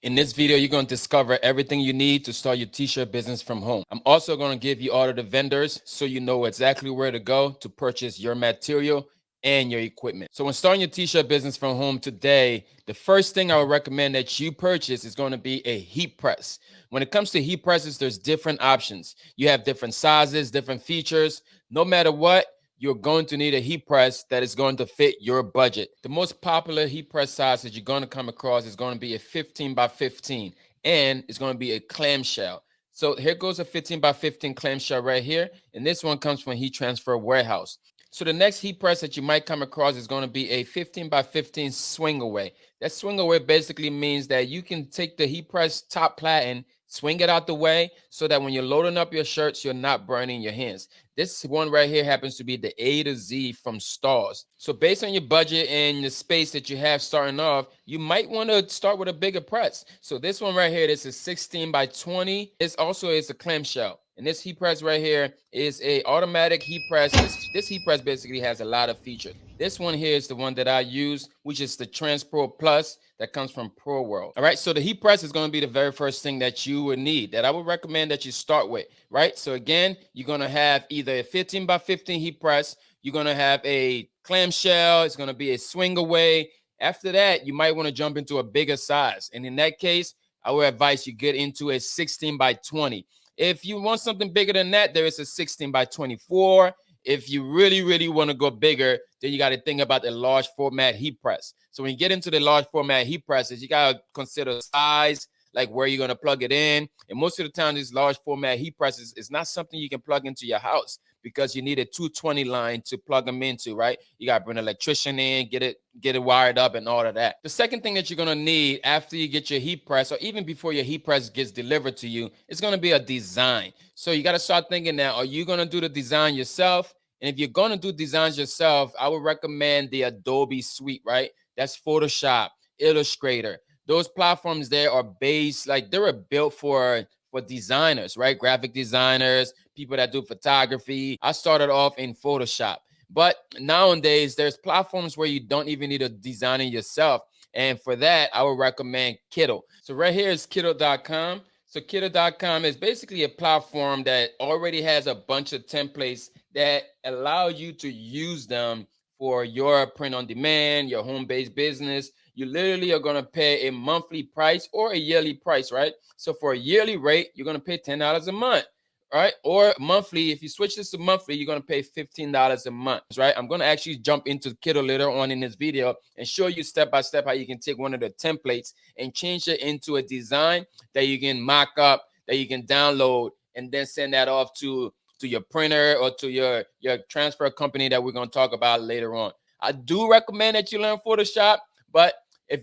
In this video, you're going to discover everything you need to start your t-shirt business from home. I'm also going to give you all of the vendors so you know exactly where to go to purchase your material and your equipment. So when starting your t-shirt business from home today, the first thing I would recommend that you purchase is going to be a heat press. When it comes to heat presses, there's different options. You have different sizes, different features. No matter what, you're going to need a heat press that is going to fit your budget. The most popular heat press size that you're going to come across is going to be a 15 by 15, and it's going to be a clamshell. So here goes a 15 by 15 clamshell right here, and this one comes from Heat Transfer Warehouse. So the next heat press that you might come across is going to be a 15 by 15 swing away. That swing away basically means that you can take the heat press top platen, swing it out the way so that when you're loading up your shirts, you're not burning your hands. This one right here happens to be the A to Z from Stars. So based on your budget and the space that you have starting off, you might want to start with a bigger press. So this one right here, this is 16 by 20. This also is a clamshell. And this heat press right here is a automatic heat press. This heat press basically has a lot of features. This one here is the one that I use, which is the Transpro Plus that comes from Pro World. All right, so the heat press is going to be the very first thing that you would need, that I would recommend that you start with, right? So again, you're going to have either a 15 by 15 heat press, you're going to have a clamshell, it's going to be a swing away. After that, you might want to jump into a bigger size. And in that case, I would advise you get into a 16 by 20. If you want something bigger than that, there is a 16 by 24. If you really want to go bigger, then you got to think about the large format heat press. So when you get into the large format heat presses, you got to consider size, like where you're going to plug it in. And most of the time, these large format heat presses is not something you can plug into your house because you need a 220 line to plug them into, right? You got to bring an electrician in, get it wired up and all of that. The second thing that you're going to need after you get your heat press, or even before your heat press gets delivered to you, is going to be a design. So you got to start thinking now, are you going to do the design yourself? And if you're going to do designs yourself, I would recommend the Adobe suite, right? That's Photoshop, Illustrator. Those platforms there are based, like they were built for designers, right? Graphic designers, people that do photography. I started off in Photoshop. But nowadays, there's platforms where you don't even need to design it yourself. And for that, I would recommend Kittle. So right here is Kittle.com. So Kittle.com is basically a platform that already has a bunch of templates that allow you to use them for your print on demand, your home-based business. You literally are going to pay a monthly price or a yearly price, right? So for a yearly rate, you're going to pay $10 a month, right? Or monthly, if you switch this to monthly, you're going to pay $15 a month, right? I'm going to actually jump into Kittle later on in this video and show you step by step how you can take one of the templates and change it into a design that you can mock up, that you can download, and then send that off to your printer or to your transfer company that we're going to talk about later on. I do recommend that you learn Photoshop, but if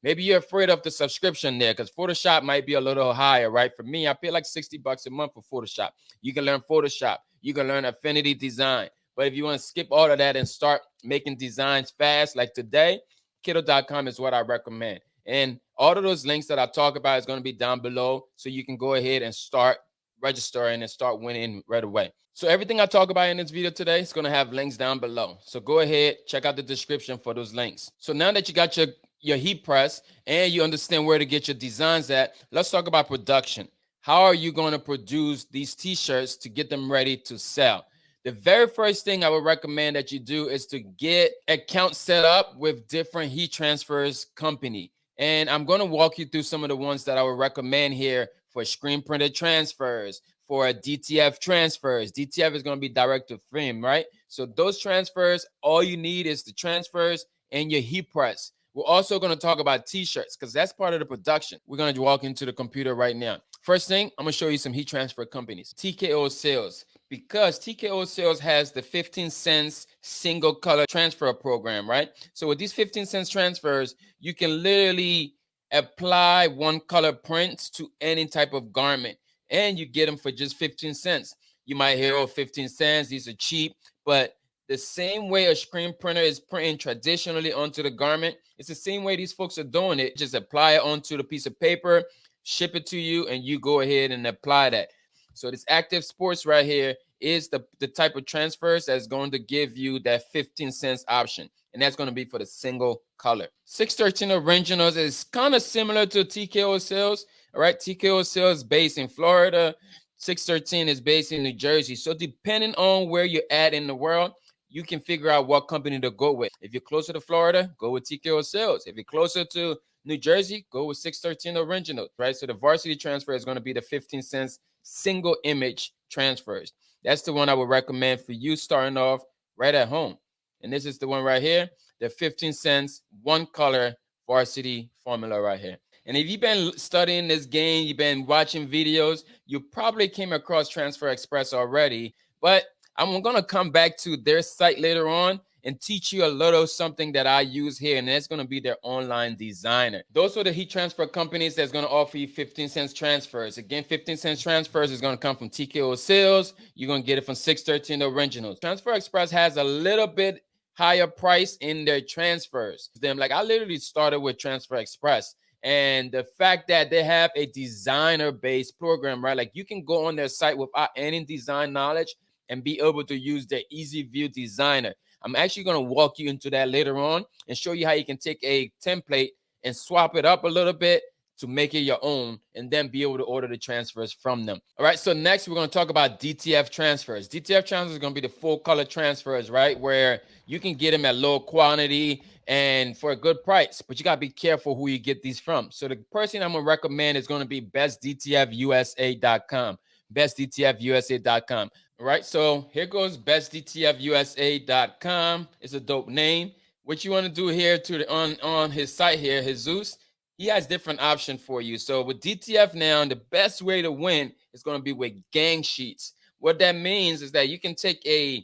maybe you're afraid of the subscription there, because Photoshop might be a little higher, right? For me, I pay like $60 a month for Photoshop. You can learn Photoshop. You can learn Affinity Design. But if you want to skip all of that and start making designs fast, like today, Kittle.com is what I recommend. And all of those links that I talk about is going to be down below, so you can go ahead and start registering and start winning right away. So everything I talk about in this video today is going to have links down below. So go ahead, check out the description for those links. So now that you got your heat press and you understand where to get your designs at, let's talk about production. How are you going to produce these t-shirts to get them ready to sell? The very first thing I would recommend that you do is to get accounts set up with different heat transfers company. And I'm going to walk you through some of the ones that I would recommend here for screen printed transfers, for DTF transfers. DTF is going to be direct to film, right? So those transfers, all you need is the transfers and your heat press. We're also going to talk about t-shirts because that's part of the production. We're going to walk into the computer right now. First thing, I'm going to show you some heat transfer companies. TKO Sales, because TKO Sales has the 15 cents single color transfer program, right? So with these 15 cents transfers, you can literally apply one color prints to any type of garment, and you get them for just 15 cents. You might hear, oh, 15 cents, these are cheap, but the same way a screen printer is printing traditionally onto the garment, it's the same way these folks are doing it. Just apply it onto the piece of paper, ship it to you, and you go ahead and apply that. So this Active Sports right here is the type of transfers that's going to give you that 15 cents option. And that's going to be for the single color. 613 Originals is kind of similar to TKO Sales. All right, TKO Sales based in Florida. 613 is based in New Jersey. So depending on where you're at in the world, you can figure out what company to go with. If you're closer to Florida, go with TKO Sales. If you're closer to New Jersey, go with 613 Originals, right? So the varsity transfer is going to be the 15 cents single image transfers. That's the one I would recommend for you starting off right at home. And this is the one right here, the 15 cents, one color varsity formula right here. And if you've been studying this game, you've been watching videos, you probably came across Transfer Express already, but I'm going to come back to their site later on and teach you a little something that I use here, and that's going to be their online designer. Those are the heat transfer companies that's going to offer you 15 cents transfers. Again, 15 cents transfers is going to come from TKO Sales. You're going to get it from 613 Originals. Transfer Express has a little bit higher price in their transfers. Like I literally started with Transfer Express. And the fact that they have a designer-based program, right? Like you can go on their site without any design knowledge and be able to use their Easy View Designer. I'm actually going to walk you into that later on and show you how you can take a template and swap it up a little bit to make it your own and then be able to order the transfers from them. All right, so next we're going to talk about DTF transfers. DTF transfers is going to be the full color transfers, right? Where you can get them at low quantity and for a good price, but you got to be careful who you get these from. So the person I'm going to recommend is going to be bestdtfusa.com. bestdtfusa.com. All right, so here goes bestdtfusa.com. It's a dope name. What you want to do here on his site here, Jesus, he has different options for you. So with DTF now, the best way to win is going to be with gang sheets. What that means is that you can take a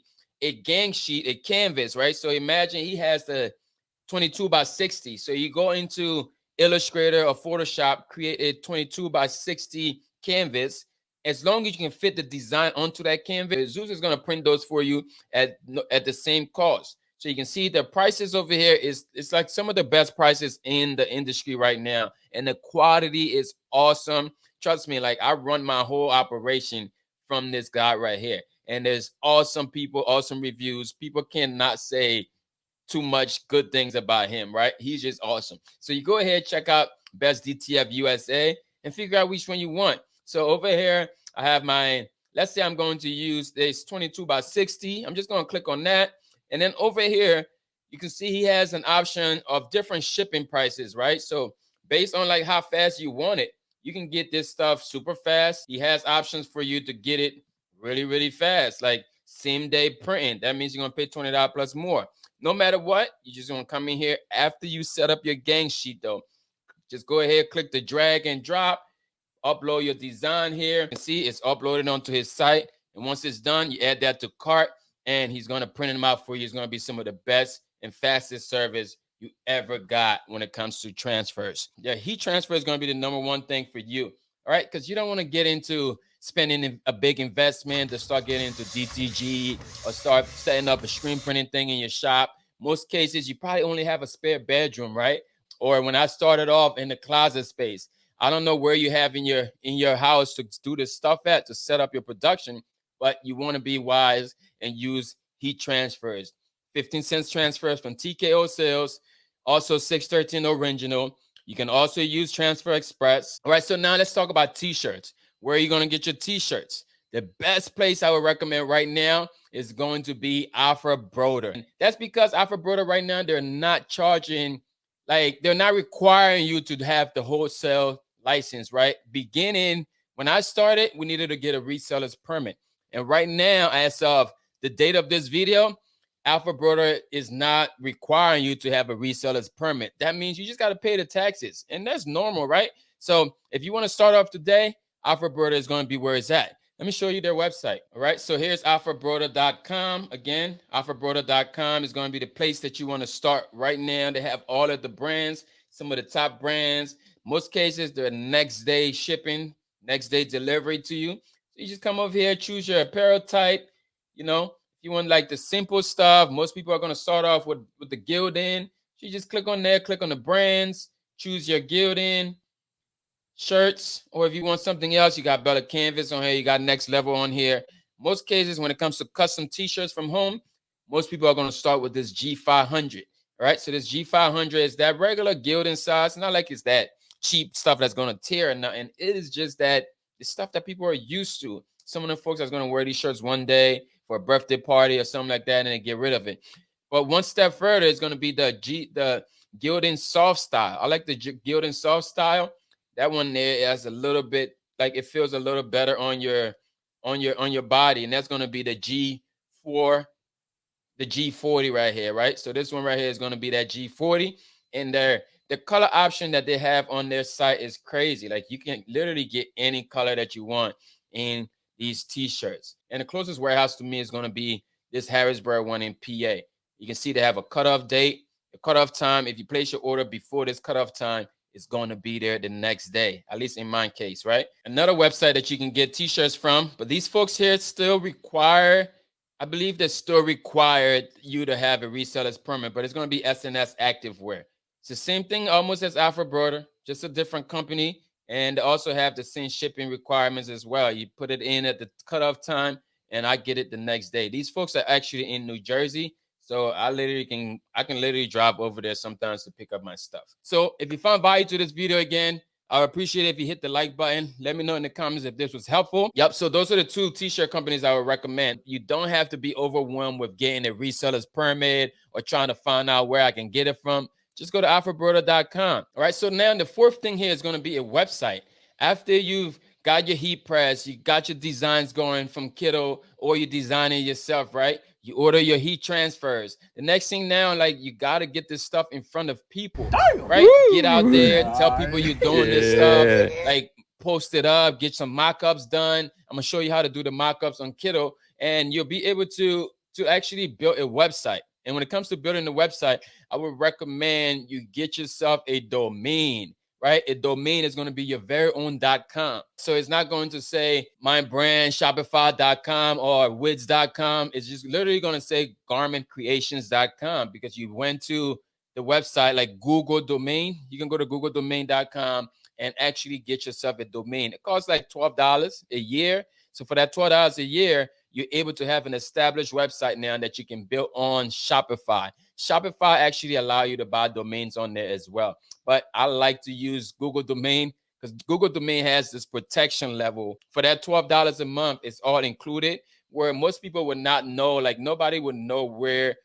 gang sheet, a canvas, right? So imagine he has the 22 by 60. So you go into Illustrator or Photoshop, create a 22 by 60 canvas. As long as you can fit the design onto that canvas, Zeus is going to print those for you at the same cost. So you can see the prices over here it's like some of the best prices in the industry right now. And the quality is awesome. Trust me, like I run my whole operation from this guy right here. And there's awesome people, awesome reviews. People cannot say too much good things about him, right? He's just awesome. So you go ahead, check out Best DTF USA and figure out which one you want. So over here, I have my, let's say I'm going to use this 22 by 60. I'm just going to click on that. And then over here, you can see he has an option of different shipping prices, right? So based on like how fast you want it, you can get this stuff super fast. He has options for you to get it really, really fast, like same day printing. That means you're going to pay $20 plus more. No matter what, you're just going to come in here after you set up your gang sheet, though. Just go ahead, click the drag and drop, upload your design here. You can see it's uploaded onto his site. And once it's done, you add that to cart, and he's going to print them out for you. It's going to be some of the best and fastest service you ever got when it comes to transfers. Yeah, heat transfer is going to be the number one thing for you. All right, because you don't want to get into spending a big investment to start getting into DTG or start setting up a screen printing thing in your shop. Most cases, you probably only have a spare bedroom, right? Or when I started off in the closet space, I don't know where you have in your house to do this stuff at to set up your production, but you want to be wise and use heat transfers. 15 cents transfers from TKO Sales, also 613 Original. You can also use Transfer Express. All right, so now let's talk about T-shirts. Where are you going to get your T-shirts? The best place I would recommend right now is going to be Alpha Broder. And that's because Alpha Broder right now, they're not charging, like they're not requiring you to have the wholesale license, right? Beginning, when I started, we needed to get a reseller's permit. And right now, as of the date of this video, Alpha Broder is not requiring you to have a reseller's permit. That means you just got to pay the taxes. And that's normal, right? So if you want to start off today, Alpha Broder is going to be where it's at. Let me show you their website. All right, so here's alphabroder.com. Again, alphabroder.com is going to be the place that you want to start right now. They have all of the brands, some of the top brands. Most cases, they're next day shipping, next day delivery to you. So you just come over here, choose your apparel type. You know, if you want like the simple stuff, most people are going to start off with the Gildan. So you just click on there, click on the brands, choose your Gildan shirts, or if you want something else, you got Bella Canvas on here, you got Next Level on here. Most cases, when it comes to custom t-shirts from home, most people are going to start with this G500. All right, so this G500 is that regular gilding size. It's not like it's that cheap stuff that's going to tear or nothing. It is just that the stuff that people are used to. Some of the folks that's going to wear these shirts one day for a birthday party or something like that, and then get rid of it. But one step further is going to be the gilding soft style. I like the gilding soft style. That one there has a little bit, like, it feels a little better on your body, and that's going to be the G4, the G40 right here, right? So this one right here is going to be that G40, and the color option that they have on their site is crazy. Like, you can literally get any color that you want in these t-shirts. And the closest warehouse to me is going to be this Harrisburg one in PA. You can see they have a cutoff date, a cutoff time. If you place your order before this cutoff time, it's going to be there the next day, at least in my case, right? Another website that you can get t-shirts from, but these folks here still require, I believe they still required you to have a reseller's permit, but it's going to be SNS Activewear. It's the same thing almost as Alpha Broder, just a different company, and they also have the same shipping requirements as well. You put it in at the cutoff time, and I get it the next day. These folks are actually in New Jersey, so I can literally drive over there sometimes to pick up my stuff. So if you found value to this video, again, I would appreciate it if you hit the like button. Let me know in the comments if this was helpful. Yep, so those are the two t-shirt companies I would recommend. You don't have to be overwhelmed with getting a reseller's permit or trying to find out where I can get it from. Just go to alphabroder.com. All right, so now the fourth thing here is going to be a website. After you've got your heat press, you got your designs going from Kiddo, or you're designing yourself, right? You order your heat transfers. The next thing now, like, you got to get this stuff in front of people, right? Get out there, tell people you're doing this stuff, like, post it up, get some mock-ups done. I'm going to show you how to do the mock-ups on Kiddo, and you'll be able to actually build a website. And when it comes to building the website, I would recommend you get yourself a domain, right? A domain is going to be your very own .com. So it's not going to say my brand, Shopify.com or Wids.com. It's just literally going to say garmentcreations.com, because you went to the website like Google domain. You can go to googledomain.com and actually get yourself a domain. It costs like $12 a year. So for that $12 a year, you're able to have an established website now that you can build on Shopify. Shopify actually allow you to buy domains on there as well. But I like to use Google Domain, because Google Domain has this protection level. For that $12 a month, it's all included, where most people would not know, like, nobody would know where,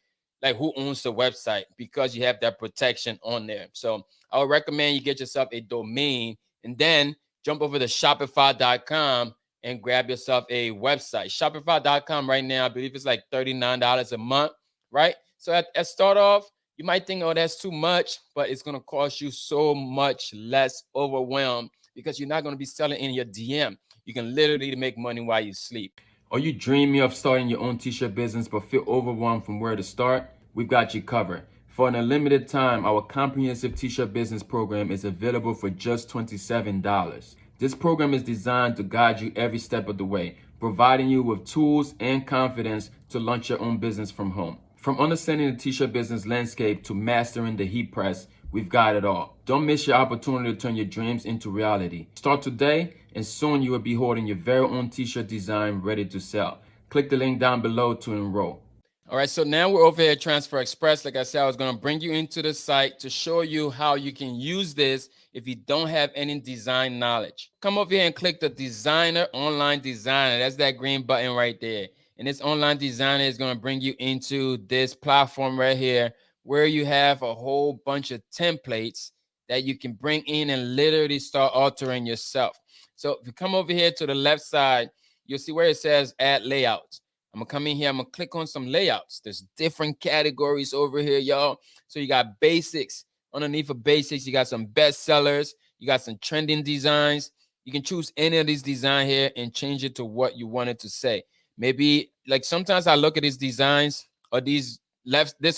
like, who owns the website, because you have that protection on there. So I would recommend you get yourself a domain and then jump over to Shopify.com and grab yourself a website. Shopify.com right now, I believe it's like $39 a month, right? So at start off, you might think, oh, that's too much, but it's going to cost you so much less overwhelmed, because you're not going to be selling in your DM. You can literally make money while you sleep. Are you dreaming of starting your own t-shirt business but feel overwhelmed from where to start? We've got you covered. For an unlimited time, our comprehensive t-shirt business program is available for just $27. This program is designed to guide you every step of the way, providing you with tools and confidence to launch your own business from home. From understanding the t-shirt business landscape to mastering the heat press, we've got it all. Don't miss your opportunity to turn your dreams into reality. Start today, and soon you will be holding your very own t-shirt design ready to sell. Click the link down below to enroll. All right, so now we're over here at Transfer Express. Like I said, I was going to bring you into the site to show you how you can use this if you don't have any design knowledge. Come over here and click the Designer, Online Designer. That's that green button right there. And this Online Designer is going to bring you into this platform right here, where you have a whole bunch of templates that you can bring in and literally start altering yourself. So if you come over here to the left side, you'll see where it says Add Layouts. I'm gonna come in here, I'm gonna click on some layouts. There's different categories over here, y'all. So you got basics. Underneath of basics, you got some best sellers, you got some trending designs. You can choose any of these design here and change it to what you want it to say. Maybe, like, sometimes I look at these designs, or this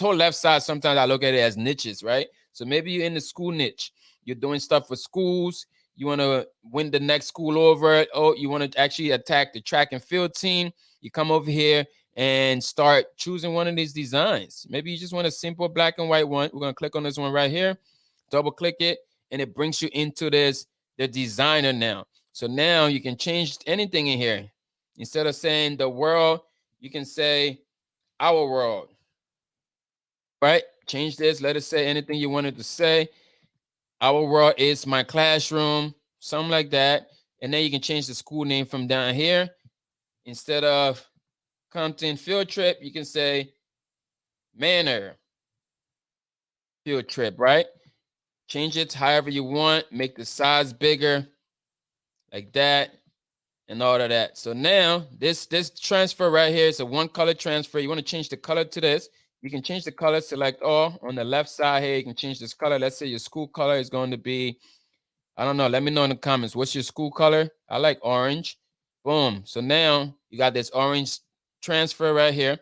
whole left side, sometimes I look at it as niches, right? So maybe you're in the school niche, you're doing stuff for schools, you want to win the next school over. Oh, you want to actually attack the track and field team. You come over here and start choosing one of these designs. Maybe you just want a simple black and white one. We're going to click on this one right here, double click it, and it brings you into the designer now. So now you can change anything in here. Instead of saying the world, you can say our world, right? Change this. Let it say anything you wanted to say. Our world is my classroom, something like that. And then you can change the school name from down here. Instead of Compton field trip, you can say Manor field trip, right? Change it however you want. Make the size bigger, like that, and all of that. So now this transfer right here is a one color transfer. You want to change the color to this. You can change the color, select all. On the left side here, you can change this color. Let's say your school color is going to be, I don't know. Let me know in the comments. What's your school color? I like orange. Boom. So now you got this orange transfer right here.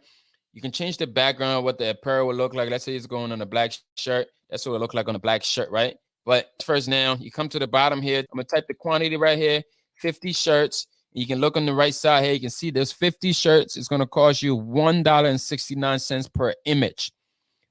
You can change the background, what the apparel will look like. Let's say it's going on a black shirt. That's what it look like on a black shirt, right? But first now, you come to the bottom here. I'm going to type the quantity right here, 50 shirts. You can look on the right side here. You can see there's 50 shirts. It's going to cost you $1.69 per image,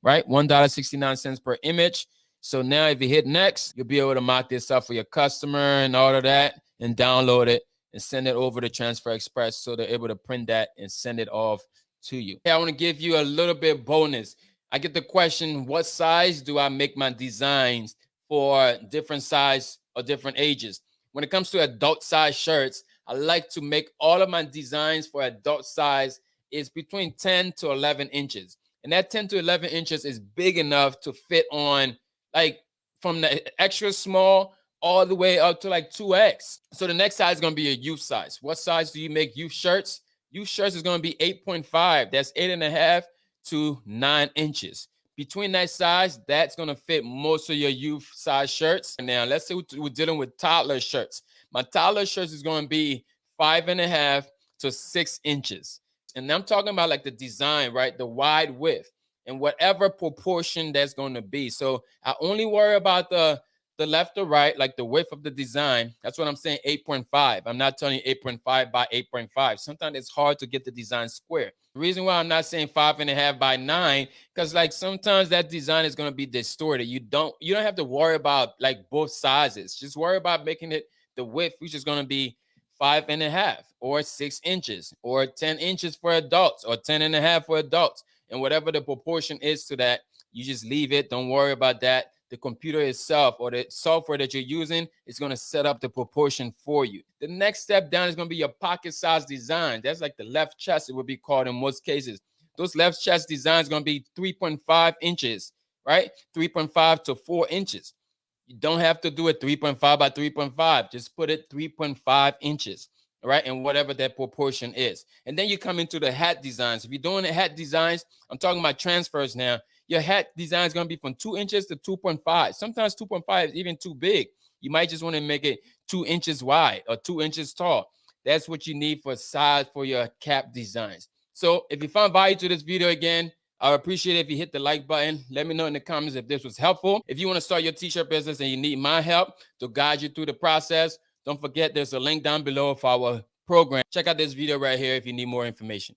right? $1.69 per image. So now if you hit next, you'll be able to mock this up for your customer and all of that and download it and send it over to Transfer Express so they're able to print that and send it off to you. I want to give you a little bit bonus. I get the question, what size do I make my designs for different size or different ages? When it comes to adult size shirts, I like to make all of my designs for adult size is between 10 to 11 inches. And that 10 to 11 inches is big enough to fit on, like, from the extra small all the way up to like 2X. So the next size is going to be a youth size. What size do you make youth shirts? Youth shirts is going to be 8.5. That's 8.5 to 9 inches. Between that size, that's going to fit most of your youth size shirts. Now, let's say we're dealing with toddler shirts. My toddler shirts is going to be 5.5 to 6 inches. And I'm talking about like the design, right? The wide width and whatever proportion that's going to be. So I only worry about the left or right, like the width of the design. That's what I'm saying, 8.5. I'm not telling you 8.5 by 8.5. Sometimes it's hard to get the design square. The reason why I'm not saying 5.5 by 9, because like sometimes that design is going to be distorted. You don't have to worry about like both sizes. Just worry about making it the width, which is going to be 5.5 or 6 inches or 10 inches for adults or 10.5 for adults. And whatever the proportion is to that, you just leave it. Don't worry about that. The computer itself or the software that you're using is going to set up the proportion for you. The next step down is going to be your pocket size design. That's like the left chest, it would be called in most cases. Those left chest designs are going to be 3.5 inches, right? 3.5 to 4 inches. You don't have to do it 3.5 by 3.5. Just put it 3.5 inches, right? And whatever that proportion is. And then you come into the hat designs. If you're doing the hat designs, I'm talking about transfers now. Your hat design is going to be from 2 inches to 2.5. Sometimes 2.5 is even too big. You might just want to make it 2 inches wide or 2 inches tall. That's what you need for size for your cap designs. So if you found value to this video, again, I would appreciate it if you hit the like button. Let me know in the comments if this was helpful. If you want to start your t-shirt business and you need my help to guide you through the process, don't forget there's a link down below for our program. Check out this video right here if you need more information.